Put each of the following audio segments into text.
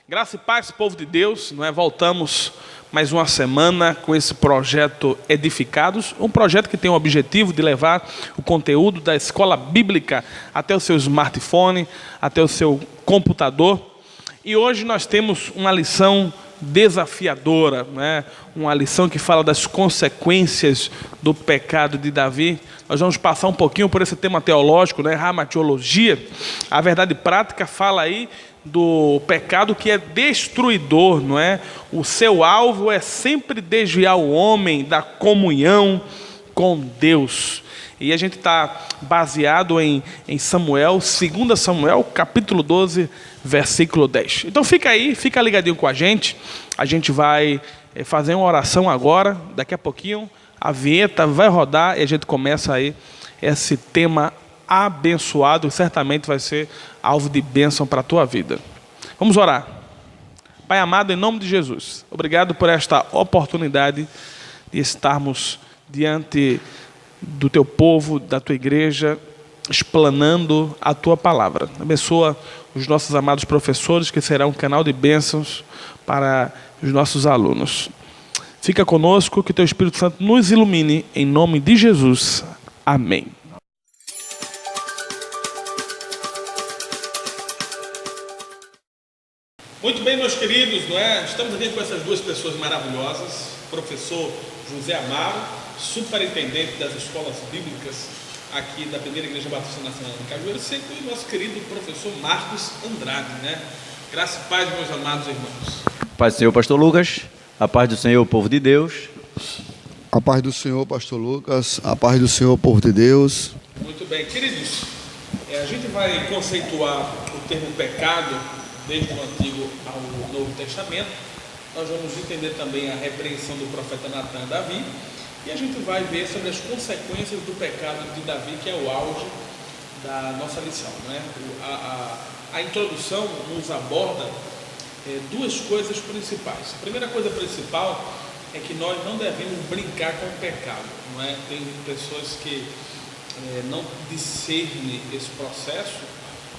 Graça e paz, povo de Deus, não é? Voltamos mais uma semana com esse projeto Edificados, um projeto que tem o objetivo de levar o conteúdo da escola bíblica até o seu smartphone, até o seu computador. E hoje nós temos uma lição desafiadora, né? Uma lição que fala das consequências do pecado de Davi. Nós vamos passar um pouquinho por esse tema teológico, né? Ramatiologia. A verdade prática fala aí do pecado que é destruidor, não é? O seu alvo é sempre desviar o homem da comunhão com Deus. E a gente está baseado em Samuel, 2 Samuel, capítulo 12, versículo 10. Então fica aí, fica ligadinho com a gente vai fazer uma oração agora, daqui a pouquinho a vinheta vai rodar e a gente começa aí esse tema abençoado, certamente vai ser alvo de bênção para a tua vida. Vamos orar. Pai amado, em nome de Jesus, obrigado por esta oportunidade de estarmos diante do teu povo, da tua igreja, explanando a tua palavra. Abençoa os nossos amados professores, que serão um canal de bênçãos para os nossos alunos. Fica conosco, que teu Espírito Santo nos ilumine, em nome de Jesus. Amém. Muito bem, meus queridos, não é? Estamos aqui com essas duas pessoas maravilhosas, professor José Amaro, superintendente das escolas bíblicas aqui da Primeira Igreja Batista Nacional de Cajueiro Seco, e o nosso querido professor Marcos Andrade, né? Graça e paz, meus amados irmãos. Paz do Senhor, pastor Lucas. A paz do Senhor, povo de Deus. A paz do Senhor, pastor Lucas. A paz do Senhor, povo de Deus. Muito bem, queridos, a gente vai conceituar o termo pecado desde o Antigo ao Novo Testamento. Nós vamos entender também a repreensão do profeta Natan a Davi, e a gente vai ver sobre as consequências do pecado de Davi, que é o auge da nossa lição, né? A introdução nos aborda duas coisas principais. A primeira coisa principal é que nós não devemos brincar com o pecado, não é? Tem pessoas que não discernem esse processo,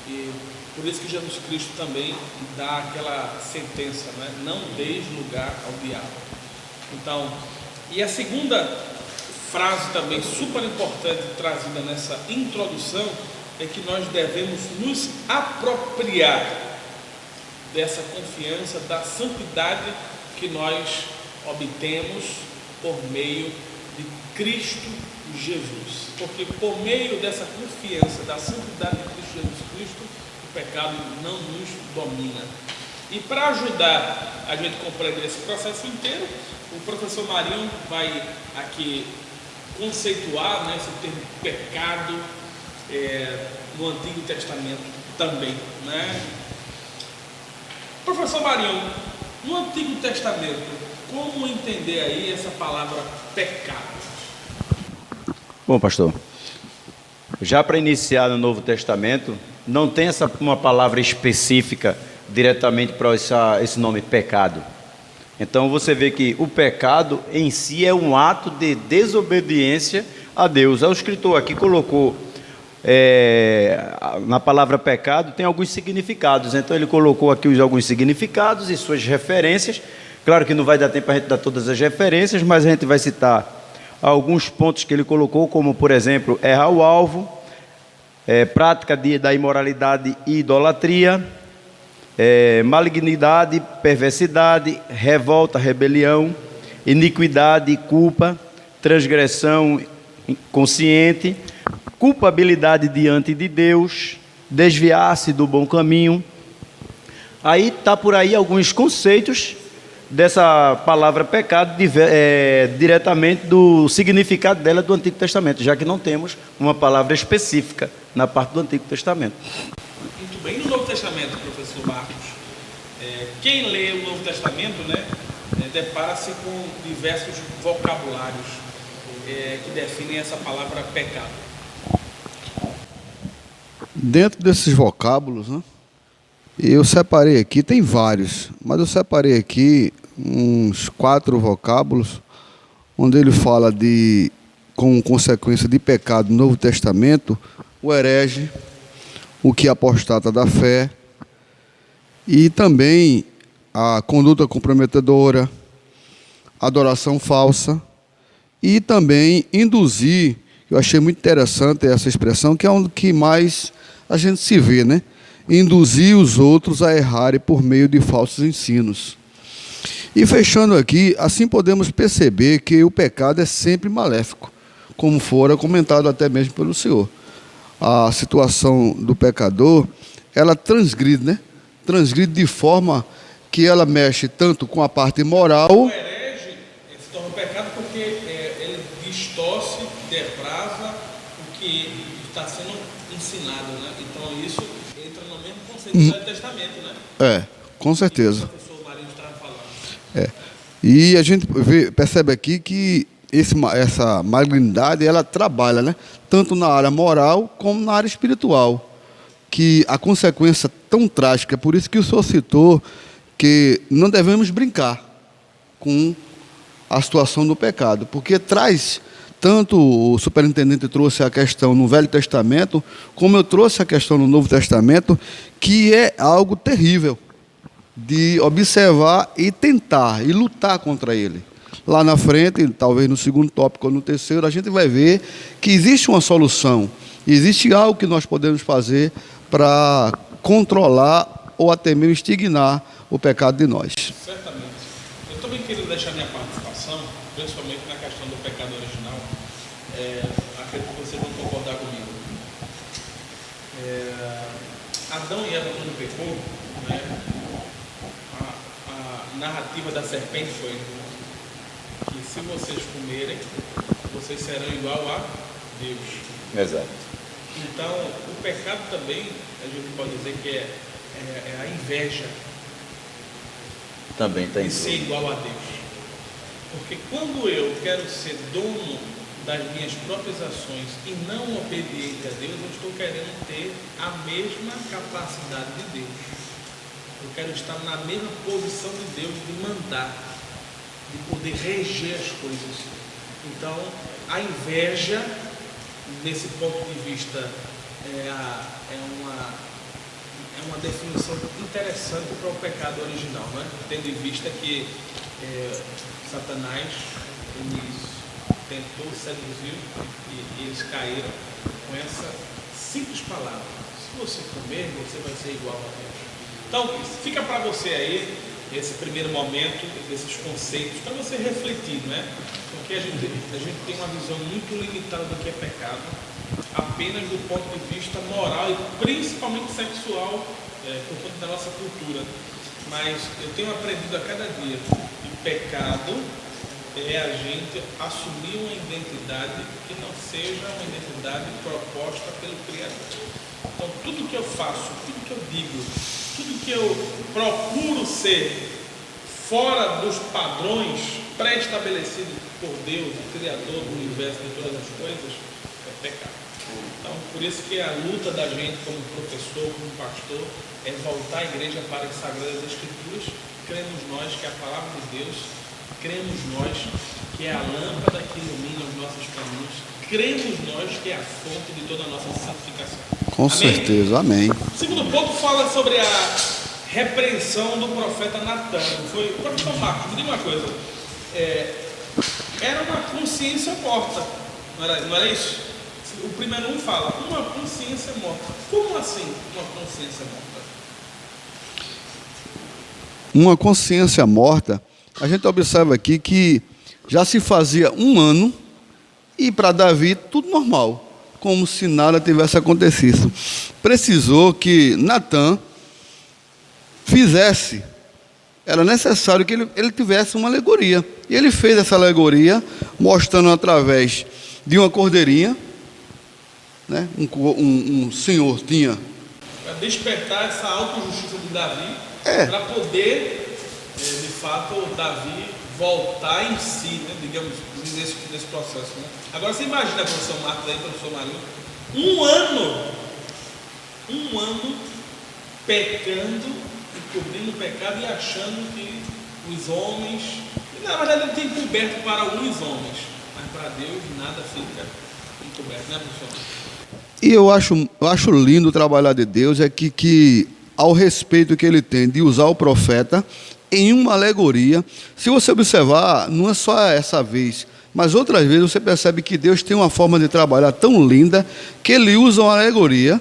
e por isso que Jesus Cristo também dá aquela sentença, né? Não deis lugar ao diabo. Então, e a segunda frase também super importante trazida nessa introdução é que nós devemos nos apropriar dessa confiança, da santidade que nós obtemos por meio de Cristo Jesus. Porque por meio dessa confiança, da santidade de Cristo Jesus Cristo, o pecado não nos domina. E para ajudar a gente a compreender esse processo inteiro, o professor Marinho vai aqui conceituar, né, esse termo pecado no Antigo Testamento também, né? Professor Marinho, no Antigo Testamento, como entender aí essa palavra pecado? Bom, pastor, já para iniciar no Novo Testamento, não tem uma palavra específica diretamente para esse nome pecado. Então você vê que o pecado em si é um ato de desobediência a Deus. O escritor aqui colocou na palavra pecado tem alguns significados, então ele colocou aqui alguns significados e suas referências. Claro que não vai dar tempo para a gente dar todas as referências, mas a gente vai citar alguns pontos que ele colocou, como por exemplo, errar o alvo, prática da imoralidade e idolatria, malignidade, perversidade, revolta, rebelião, iniquidade, culpa, transgressão consciente, culpabilidade diante de Deus, desviar-se do bom caminho. Aí está por aí alguns conceitos dessa palavra pecado diretamente do significado dela do Antigo Testamento, já que não temos uma palavra específica na parte do Antigo Testamento. Muito bem. No Novo Testamento, professor Marcos, quem lê o Novo Testamento, né, depara-se com diversos vocabulários que definem essa palavra pecado. Dentro desses vocábulos, né, eu separei aqui, tem vários, mas eu separei aqui uns 4 vocábulos, onde ele fala como consequência de pecado no Novo Testamento, o herege, o que apostata da fé, e também a conduta comprometedora, adoração falsa e também induzir. Eu achei muito interessante essa expressão, que é um que mais a gente se vê, né? Induzir os outros a errarem por meio de falsos ensinos. E fechando aqui, assim podemos perceber que o pecado é sempre maléfico, como fora comentado até mesmo pelo Senhor. A situação do pecador, ela transgride, né? Transgride de forma que ela mexe tanto com a parte moral. O herege se torna um pecado porque ele distorce, deprava o que está sendo ensinado, né? Então isso entra no mesmo conceito do Velho Testamento, né? Com certeza. O professor Marinho estava falando. E a gente percebe aqui que essa malignidade, ela trabalha, né? Tanto na área moral como na área espiritual. Que a consequência tão trágica, é por isso que o senhor citou que não devemos brincar com a situação do pecado, porque traz, tanto o superintendente trouxe a questão no Velho Testamento, como eu trouxe a questão no Novo Testamento, que é algo terrível de observar e tentar, e lutar contra ele. Lá na frente, talvez no segundo tópico ou no terceiro, a gente vai ver que existe uma solução, existe algo que nós podemos fazer para controlar ou até mesmo extignar o pecado de nós. Certamente. Eu também queria deixar minha participação, principalmente na questão do pecado original. Acredito que vocês vão concordar comigo. Adão e Eva, quando pecou, né, a narrativa da serpente foi que se vocês comerem, vocês serão igual a Deus. Exato. Então, o pecado também, a gente pode dizer que é a inveja Também está em de ser igual a Deus. Porque quando eu quero ser dono das minhas próprias ações e não obediente a Deus, eu estou querendo ter a mesma capacidade de Deus. Eu quero estar na mesma posição de Deus, de mandar, de poder reger as coisas. Então, a inveja, nesse ponto de vista, é uma definição interessante para o pecado original, né? Tendo em vista que Satanás tentou seduzir e eles caíram com essa simples palavra: se você comer, você vai ser igual a Deus. Então, fica para você aí esse primeiro momento desses conceitos, para você refletir, né? Porque a gente tem uma visão muito limitada do que é pecado, apenas do ponto de vista moral e principalmente sexual, por conta da nossa cultura. Mas eu tenho aprendido a cada dia que pecado é a gente assumir uma identidade que não seja uma identidade proposta pelo Criador. Então, tudo que eu faço, tudo que eu digo, tudo que eu procuro ser fora dos padrões pré-estabelecidos por Deus, o Criador do universo e de todas as coisas, é pecado. Então, por isso que a luta da gente como professor, como pastor, é voltar a igreja para as Sagradas Escrituras. Cremos nós que a palavra de Deus, cremos nós que é a lâmpada que ilumina os nossos caminhos, cremos nós que é a fonte de toda a nossa santificação. Com certeza, amém. O segundo ponto fala sobre a repreensão do profeta Natan. Foi o professor Marcos, me diga uma coisa. Era uma consciência morta, não era isso? O primeiro um fala, uma consciência morta. Como assim uma consciência morta? Uma consciência morta, a gente observa aqui que já se fazia um ano e para Davi tudo normal, como se nada tivesse acontecido. Precisou que Natan fizesse, era necessário que ele tivesse uma alegoria. E ele fez essa alegoria, mostrando através de uma cordeirinha, né? Um senhor tinha... Para despertar essa autojustiça de Davi, para poder, de fato, Davi voltar em si, né? Digamos, nesse processo. Né? Agora você imagina, professor Marcos aí, professor Marinho, um ano pecando e cobrindo o pecado e achando que os homens, na verdade ele tem encoberto para alguns homens, mas para Deus nada fica encoberto, né, professor? E eu acho lindo o trabalhar de Deus, é que ao respeito que ele tem de usar o profeta em uma alegoria. Se você observar, não é só essa vez, mas outras vezes você percebe que Deus tem uma forma de trabalhar tão linda que ele usa uma alegoria,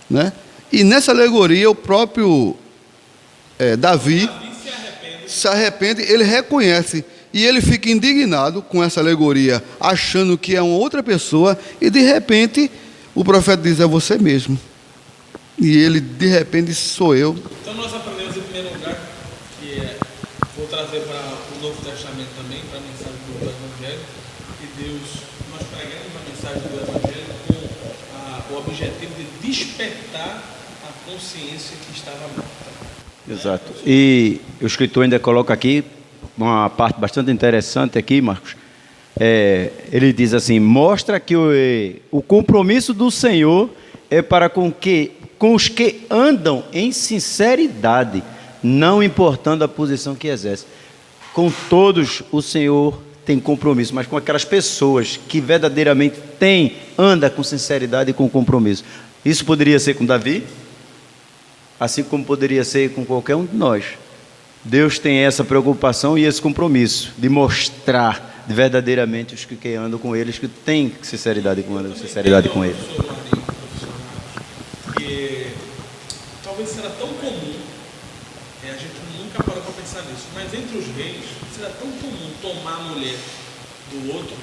né? E nessa alegoria o próprio Davi se arrepende, ele reconhece e ele fica indignado com essa alegoria, achando que é uma outra pessoa, e de repente o profeta diz: é você mesmo. E ele de repente: sou eu. Então nós aprendemos em primeiro lugar que vou trazer para o Novo Testamento também, para a mensagem do Evangelho, que Deus, nós pregamos a mensagem do Evangelho com o objetivo de despertar a consciência que estava morta. Exato. E o escritor ainda coloca aqui uma parte bastante interessante aqui, Marcos. Ele diz assim: mostra que o compromisso do Senhor é para com os que andam em sinceridade, não importando a posição que exerce. Com todos o Senhor tem compromisso, mas com aquelas pessoas que verdadeiramente anda com sinceridade e com compromisso. Isso poderia ser com Davi, assim como poderia ser com qualquer um de nós. Deus tem essa preocupação e esse compromisso de mostrar verdadeiramente os que andam com eles, que têm sinceridade com eles, Que talvez será tão comum, a gente nunca parou para pensar nisso, mas entre os reis será tão comum tomar a mulher do outro,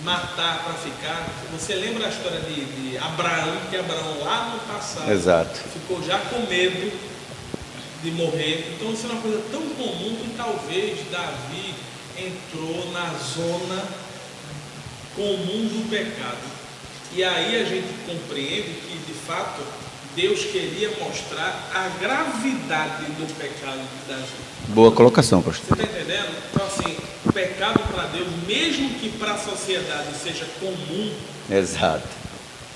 matar para ficar. Você lembra a história de Abraão, que Abraão lá no passado Exato. ficou já com medo de morrer. Então isso é uma coisa tão comum que talvez Davi entrou na zona comum do pecado. E aí a gente compreende que de fato Deus queria mostrar a gravidade do pecado de Davi. Boa colocação, pastor. Você está entendendo? Então assim, o pecado para Deus, mesmo que para a sociedade seja comum, Exato.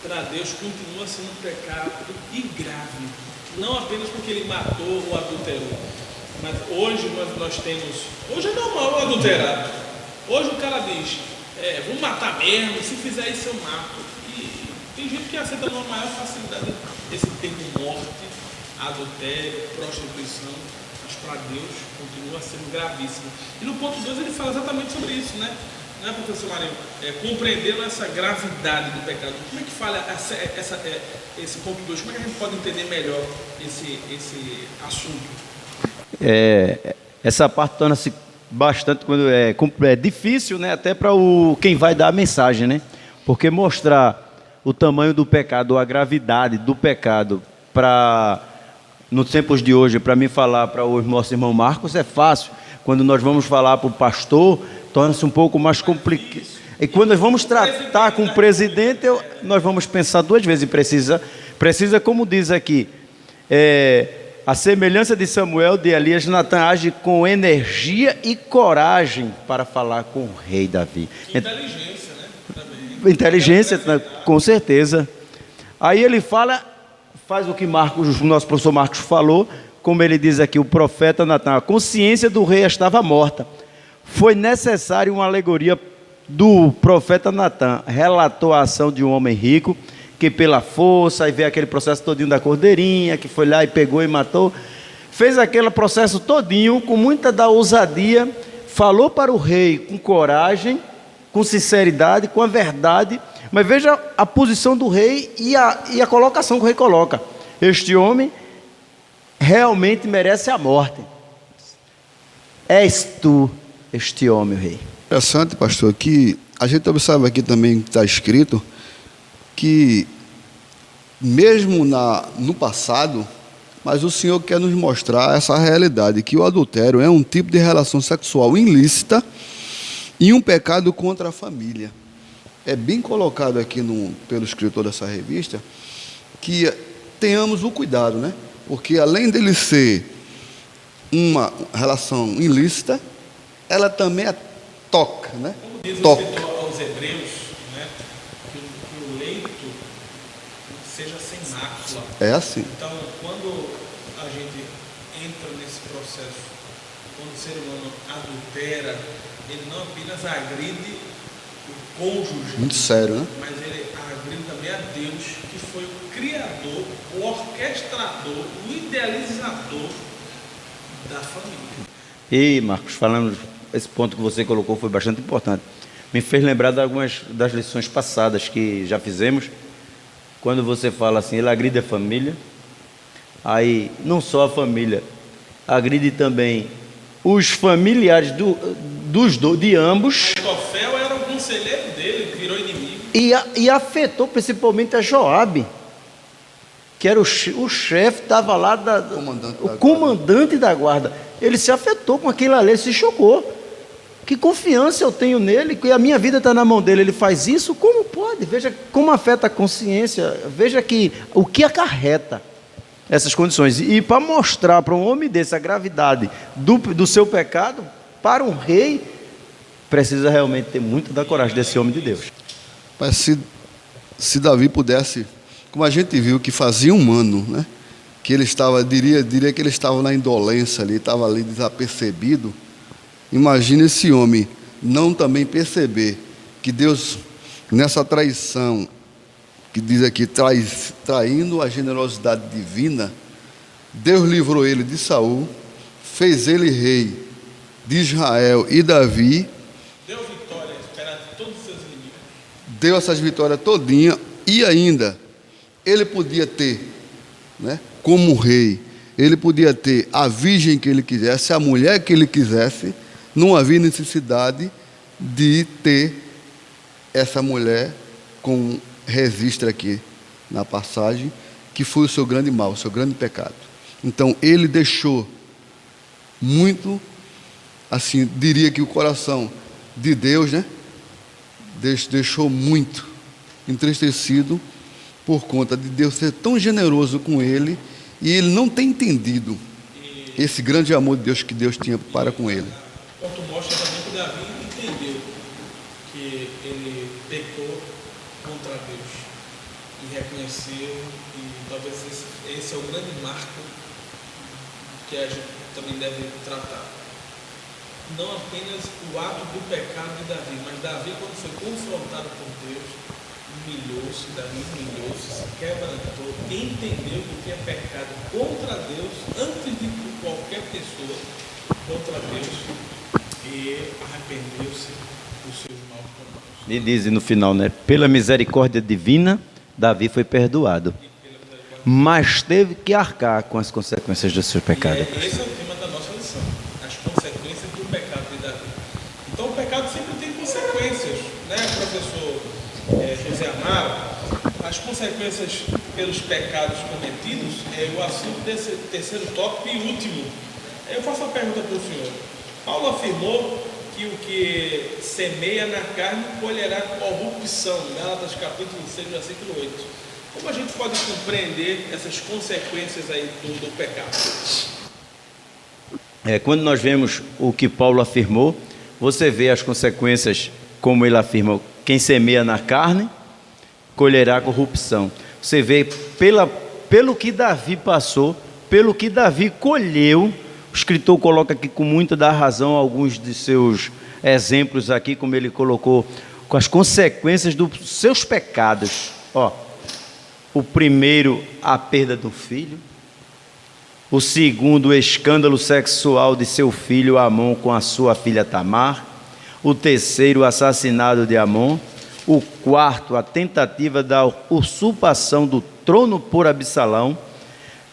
para Deus continua sendo um pecado e grave. Não apenas porque ele matou ou adulterou, mas hoje nós temos... Hoje é normal o adulterado. Hoje o cara diz: vou matar mesmo, se fizer isso eu mato. E tem gente que aceita com a maior facilidade esse termo morte, adultério, prostituição, mas para Deus continua sendo gravíssimo. E no ponto 2 ele fala exatamente sobre isso, né? Não é, professor Marinho? Compreendendo essa gravidade do pecado. Como é que fala esse ponto 2? Como é que a gente pode entender melhor esse assunto? Essa parte torna-se bastante difícil, né? Até para quem vai dar a mensagem, né? Porque mostrar o tamanho do pecado, a gravidade do pecado, nos tempos de hoje, para mim falar para o nosso irmão Marcos é fácil. Quando nós vamos falar para o pastor, torna-se um pouco mais complicado. E quando nós vamos tratar com o presidente, nós vamos pensar duas vezes. E precisa, como diz aqui, a semelhança de Samuel, de Elias, Natan age com energia e coragem para falar com o rei Davi. Inteligência, né? Também. Inteligência, com certeza. Aí ele faz o que o nosso professor Marcos falou, como ele diz aqui, o profeta Natan: a consciência do rei estava morta. Foi necessário uma alegoria do profeta Natan. Relatou a ação de um homem rico, que pela força, aí vê aquele processo todinho da cordeirinha, que foi lá e pegou e matou. Fez aquele processo todinho, com muita da ousadia, falou para o rei com coragem, com sinceridade, com a verdade. Mas veja a posição do rei e a colocação que o rei coloca: este homem realmente merece a morte. És tu este homem, rei. Interessante, pastor, que a gente observa aqui também que está escrito que mesmo no passado, mas o Senhor quer nos mostrar essa realidade, que o adultério é um tipo de relação sexual ilícita e um pecado contra a família. É bem colocado aqui pelo escritor dessa revista que tenhamos o cuidado, né? Porque além dele ser uma relação ilícita, ela também toca, né? Como diz toca. o escritor aos Hebreus, né? Que o leito seja sem mácula. É assim. Então, quando a gente entra nesse processo, quando o ser humano adultera, ele não apenas agride cônjuge, Muito sério, né? mas ele agride também a Deus, que foi o criador, o orquestrador, o idealizador da família. E, Marcos, falando, esse ponto que você colocou foi bastante importante. Me fez lembrar de algumas das lições passadas que já fizemos. Quando você fala assim, ele agride a família, aí não só a família, agride também os familiares de ambos. Tofel era o conselheiro dele, virou inimigo. E afetou principalmente a Joabe, que era o chefe, estava lá, o comandante da guarda. Ele se afetou com aquilo ali, ele se chocou. Que confiança eu tenho nele, que a minha vida está na mão dele, ele faz isso, como pode? Veja como afeta a consciência, veja que o que acarreta essas condições. E para mostrar para um homem desse a gravidade do seu pecado, para um rei, precisa realmente ter muita da coragem desse homem de Deus. Mas se Davi pudesse, como a gente viu que fazia um ano, né? Que ele estava, diria que ele estava na indolência ali, estava ali desapercebido. Imagina esse homem não também perceber que Deus, nessa traição, que diz aqui, traindo a generosidade divina, Deus livrou ele de Saul, fez ele rei de Israel e Davi, Deu vitória perante todos os seus inimigos. deu essas vitórias todinha, e ainda ele podia ter, né, como rei, ele podia ter a virgem que ele quisesse, a mulher que ele quisesse. Não havia necessidade de ter essa mulher com registro aqui na passagem, que foi o seu grande mal, o seu grande pecado. Então ele deixou muito, assim, diria que o coração de Deus, né, deixou muito entristecido por conta de Deus ser tão generoso com ele e ele não ter entendido esse grande amor de Deus que Deus tinha para com ele. O ponto mostra também que Davi entendeu que ele pecou contra Deus e reconheceu, e talvez esse é o grande marco que a gente também deve tratar. Não apenas o ato do pecado de Davi, mas Davi, quando foi confrontado por Deus, Davi humilhou-se, se quebrantou, entendeu o que é pecado contra Deus, antes de qualquer pessoa, contra Deus, e arrependeu-se dos seus maus caminhos. E diz no final, né? Pela misericórdia divina, Davi foi perdoado, mas teve que arcar com as consequências dos seus pecados. Esse é o tema da nossa lição, as consequências do pecado de Davi. Então o pecado sempre tem consequências, né, professor José Amaro? As consequências pelos pecados cometidos é o assunto desse terceiro tópico e último. Eu faço a pergunta para o senhor. Paulo afirmou que o que semeia na carne colherá corrupção, Gálatas capítulo 6, versículo 8. Como a gente pode compreender essas consequências aí do pecado? Quando nós vemos o que Paulo afirmou, você vê as consequências, como ele afirma, quem semeia na carne, colherá corrupção. Você vê pelo que Davi passou, pelo que Davi colheu. O escritor coloca aqui com muita da razão alguns de seus exemplos aqui, como ele colocou, com as consequências dos seus pecados. O primeiro, a perda do filho. O segundo, o escândalo sexual de seu filho Amon com a sua filha Tamar. O terceiro, o assassinato de Amon. O quarto, a tentativa da usurpação do trono por Absalão.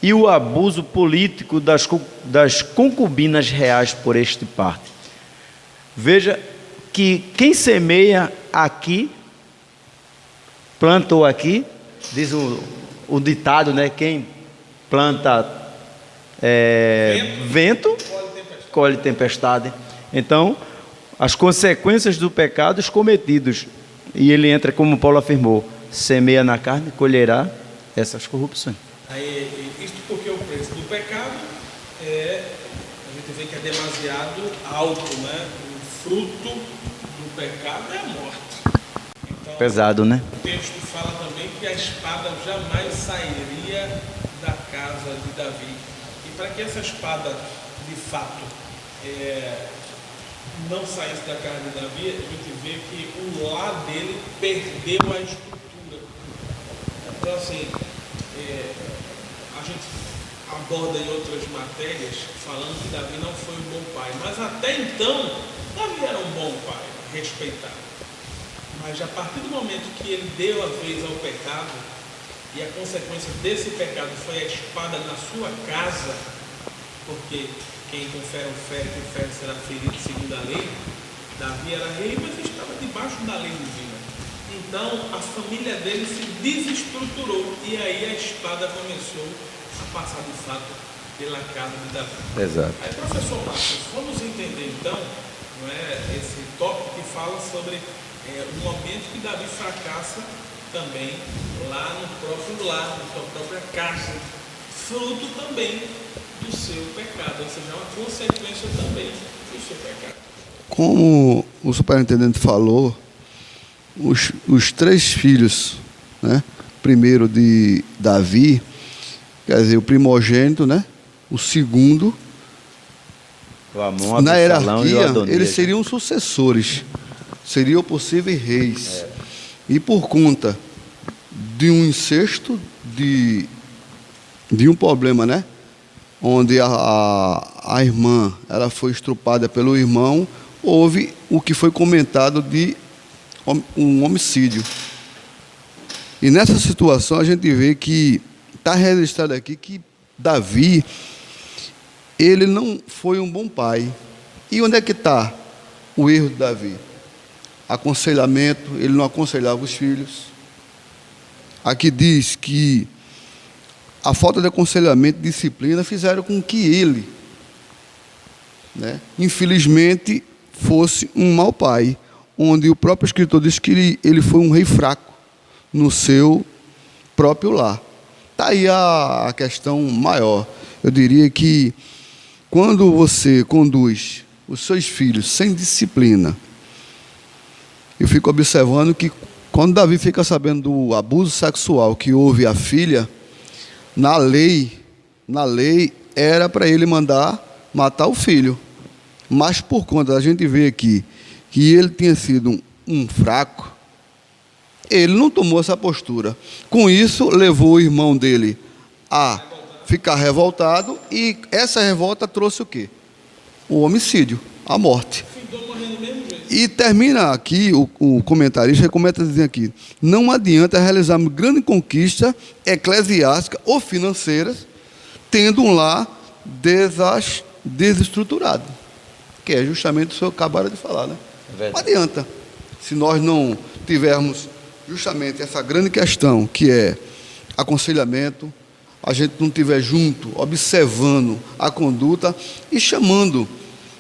E o abuso político das concubinas reais por este parte. Veja que quem semeia aqui, plantou aqui, diz o ditado, né? Quem planta vento, colhe tempestade. Então, as consequências do pecado cometidos, e ele entra, como Paulo afirmou, semeia na carne, colherá essas corrupções. Isto porque o preço do pecado a gente vê que é demasiado alto, né? O fruto do pecado é a morte. Então, pesado, né? O texto fala também que a espada jamais sairia da casa de Davi. E para que essa espada, de fato, não saísse da casa de Davi, a gente vê que o lar dele perdeu a estrutura. Então, assim, a gente aborda em outras matérias falando que Davi não foi um bom pai, mas até então Davi era um bom pai, respeitado. Mas a partir do momento que ele deu a vez ao pecado, e a consequência desse pecado foi a espada na sua casa, porque quem confere o ferro será ferido segundo a lei. Davi era rei, mas estava debaixo da lei divina. Então a família dele se desestruturou, e aí a espada começou a passar de fato pela casa de Davi. Exato. Aí, professor Marcos, vamos entender então, não é, esse tópico que fala sobre o momento que Davi fracassa também lá no próprio lar, na sua própria casa, fruto também do seu pecado, ou seja, uma consequência também do seu pecado. Como o superintendente falou, os três filhos, né? Primeiro de Davi, quer dizer, o primogênito, né? O segundo, O Amon, na Absalão e o hierarquia, Adonias. eles seriam sucessores, seriam possíveis reis. E por conta de um incesto, de um problema, né? Onde a irmã ela foi estrupada pelo irmão, houve o que foi comentado de um homicídio. E nessa situação a gente vê que está registrado aqui que Davi, ele não foi um bom pai. E onde é que está o erro de Davi? Aconselhamento, ele não aconselhava os filhos. Aqui diz que a falta de aconselhamento e disciplina fizeram com que ele, né, infelizmente, fosse um mau pai, onde o próprio escritor diz que ele foi um rei fraco no seu próprio lar. Está aí a questão maior. Eu diria que quando você conduz os seus filhos sem disciplina, eu fico observando que quando Davi fica sabendo do abuso sexual que houve à filha, na lei era para ele mandar matar o filho. Mas por conta da gente ver aqui que ele tinha sido um fraco, ele não tomou essa postura. Com isso, levou o irmão dele a ficar revoltado, e essa revolta trouxe o quê? O homicídio, a morte. E termina aqui, o comentarista comenta dizendo aqui: não adianta realizarmos grande conquista eclesiástica ou financeiras tendo um lar desestruturado, que é justamente o que o senhor acabaram de falar, né? Não adianta, se nós não tivermos justamente essa grande questão, que é aconselhamento, a gente não estiver junto, observando a conduta e chamando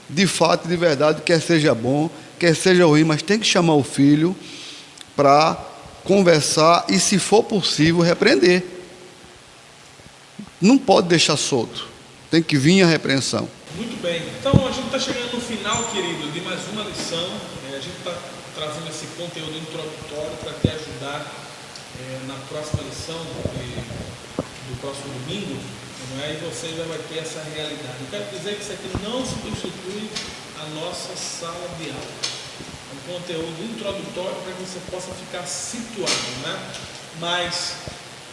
de fato, de verdade, quer seja bom, quer seja ruim, mas tem que chamar o filho para conversar e, se for possível, repreender. Não pode deixar solto, tem que vir a repreensão. Muito bem, então a gente está chegando no final, querido, de mais uma lição. A gente está trazendo esse conteúdo introdutório para te ajudar na próxima lição do próximo domingo, não é? E você já vai ter essa realidade. Eu quero dizer que isso aqui não substitui a nossa sala de aula. É um conteúdo introdutório para que você possa ficar situado, né? Mas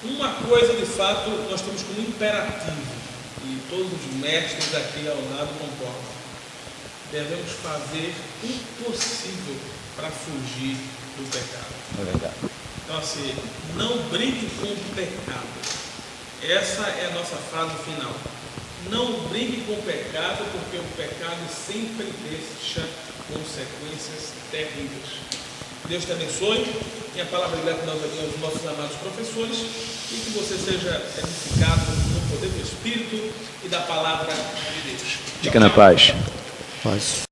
uma coisa de fato nós temos como imperativo, e todos os mestres aqui ao lado concordam: devemos fazer o possível para fugir do pecado. É verdade. Então, assim, não brinque com o pecado. Essa é a nossa frase final. Não brinque com o pecado, porque o pecado sempre deixa consequências terríveis. Deus te abençoe. E a palavra de gratidão aos nossos amados professores, e que você seja edificado no poder do Espírito e da palavra de Deus. Fica na paz. Paz.